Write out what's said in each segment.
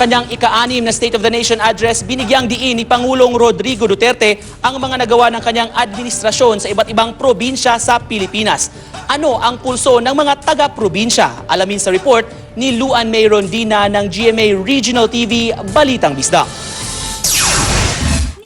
kanyang ika-6 na State of the Nation address, binigyang diin ni Pangulong Rodrigo Duterte ang mga nagawa ng kanyang administrasyon sa iba't ibang probinsya sa Pilipinas. Ano ang pulso ng mga taga-probinsya? Alamin sa report ni Luan May Rondina ng GMA Regional TV, Balitang Bisdak.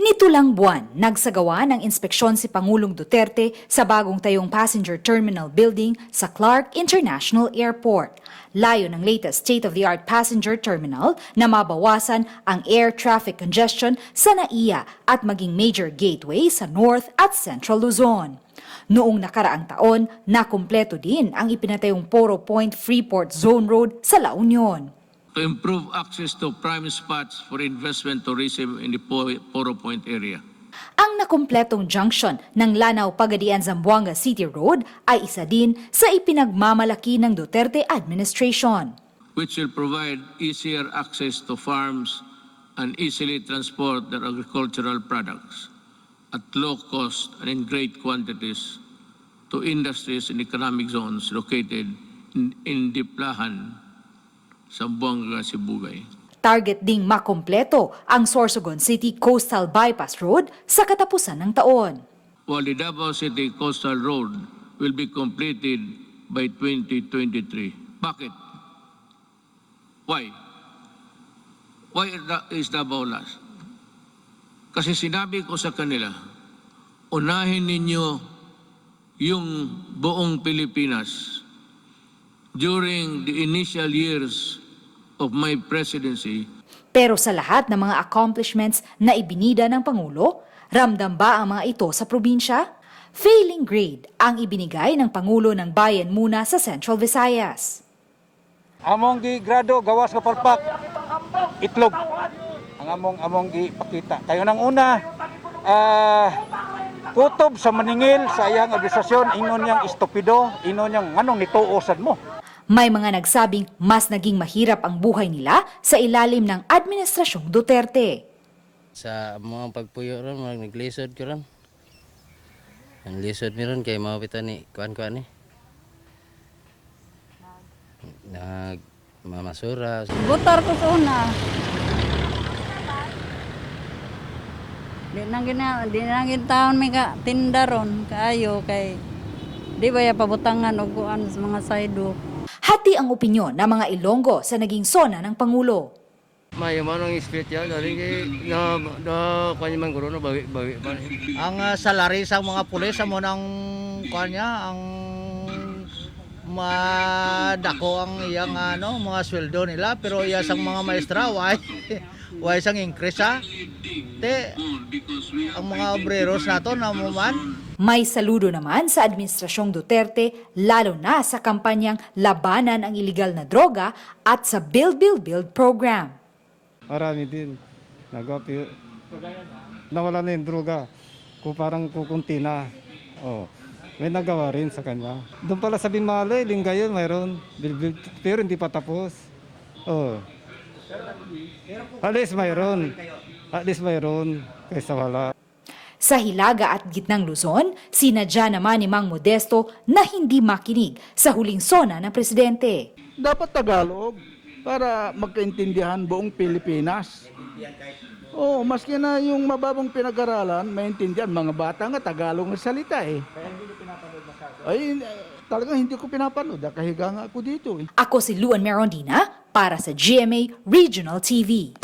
Nito lang buwan, nagsagawa ng inspeksyon si Pangulong Duterte sa bagong tayong passenger terminal building sa Clark International Airport. Layo ng latest state-of-the-art passenger terminal na mabawasan ang air traffic congestion sa NAIA at maging major gateway sa North at Central Luzon. Noong nakaraang taon, nakumpleto din ang ipinatayong Poro Point Freeport Zone Road sa La Union. To improve access to prime spots for investment tourism in the Poro Point area. Ang nakumpletong junction ng Lanao-Pagadian-Zamboanga City Road ay isa din sa ipinagmamalaki ng Duterte administration. Which will provide easier access to farms and easily transport their agricultural products at low cost and in great quantities to industries and economic zones located in Diplahan, Zamboanga, Sibugay. Target ding makompleto ang Sorsogon City Coastal Bypass Road sa katapusan ng taon. While the Davao City Coastal Road will be completed by 2023. Bakit? Why? Why is Davao last? Kasi sinabi ko sa kanila, unahin ninyo yung buong Pilipinas. During the initial years of my presidency. Pero sa lahat ng mga accomplishments na ibinida ng Pangulo, ramdam ba ang mga ito sa probinsya? Failing grade ang ibinigay ng Pangulo ng Bayan Muna sa Central Visayas. Among gi grado gawas ka palpak itlog. Ang among gi pakita. Kayo nang una kutob sa maningil sa iyang administrasyon ingon yang estupido, ingon yang nganong nituosan mo. May mga nagsabing mas naging mahirap ang buhay nila sa ilalim ng administrasyong Duterte. Sa mga pagpuyo ron, naglisod ko ron. Ang lisod mi ron kay mawapitan ni kuan-kuan ni. Nagmamasura. Butar ko sa una. Di nangin taon may ka tinda ron kaayo kay di ba ya pabutangan og kuan sa mga saydo. Hati ang opinyon ng mga Ilonggo sa naging sona ng Pangulo. May manong spiritual dari na kanyaman guro no bawi pa. Ang salary sa mga pulis mo nang kanya ang madako ang iyang mga sweldo nila pero iya sang mga maestra why sang increase ang mga obreros nato na man. May saludo naman sa administrasyong Duterte lalo na sa kampanyang labanan ang iligal na droga at sa Build program. Marami din. Nawala na yung droga. Parang kukunti na. May nagawa rin sa kanya. Doon pala sa Binmalay, Lingayon, mayroon. Pero hindi pa tapos. At least mayroon. Kaysa wala. Sa Hilaga at Gitnang Luzon, sinadya naman ni Mang Modesto na hindi makinig sa huling sona ng presidente. Dapat Tagalog para magkaintindihan buong Pilipinas. Maski na yung mababang pinag-aralan, maintindihan. Mga bata nga Tagalog na salita eh. Ay, talagang hindi ko pinapanood. Kahiga nga ako dito eh. Ako si Luan May Rondina para sa GMA Regional TV.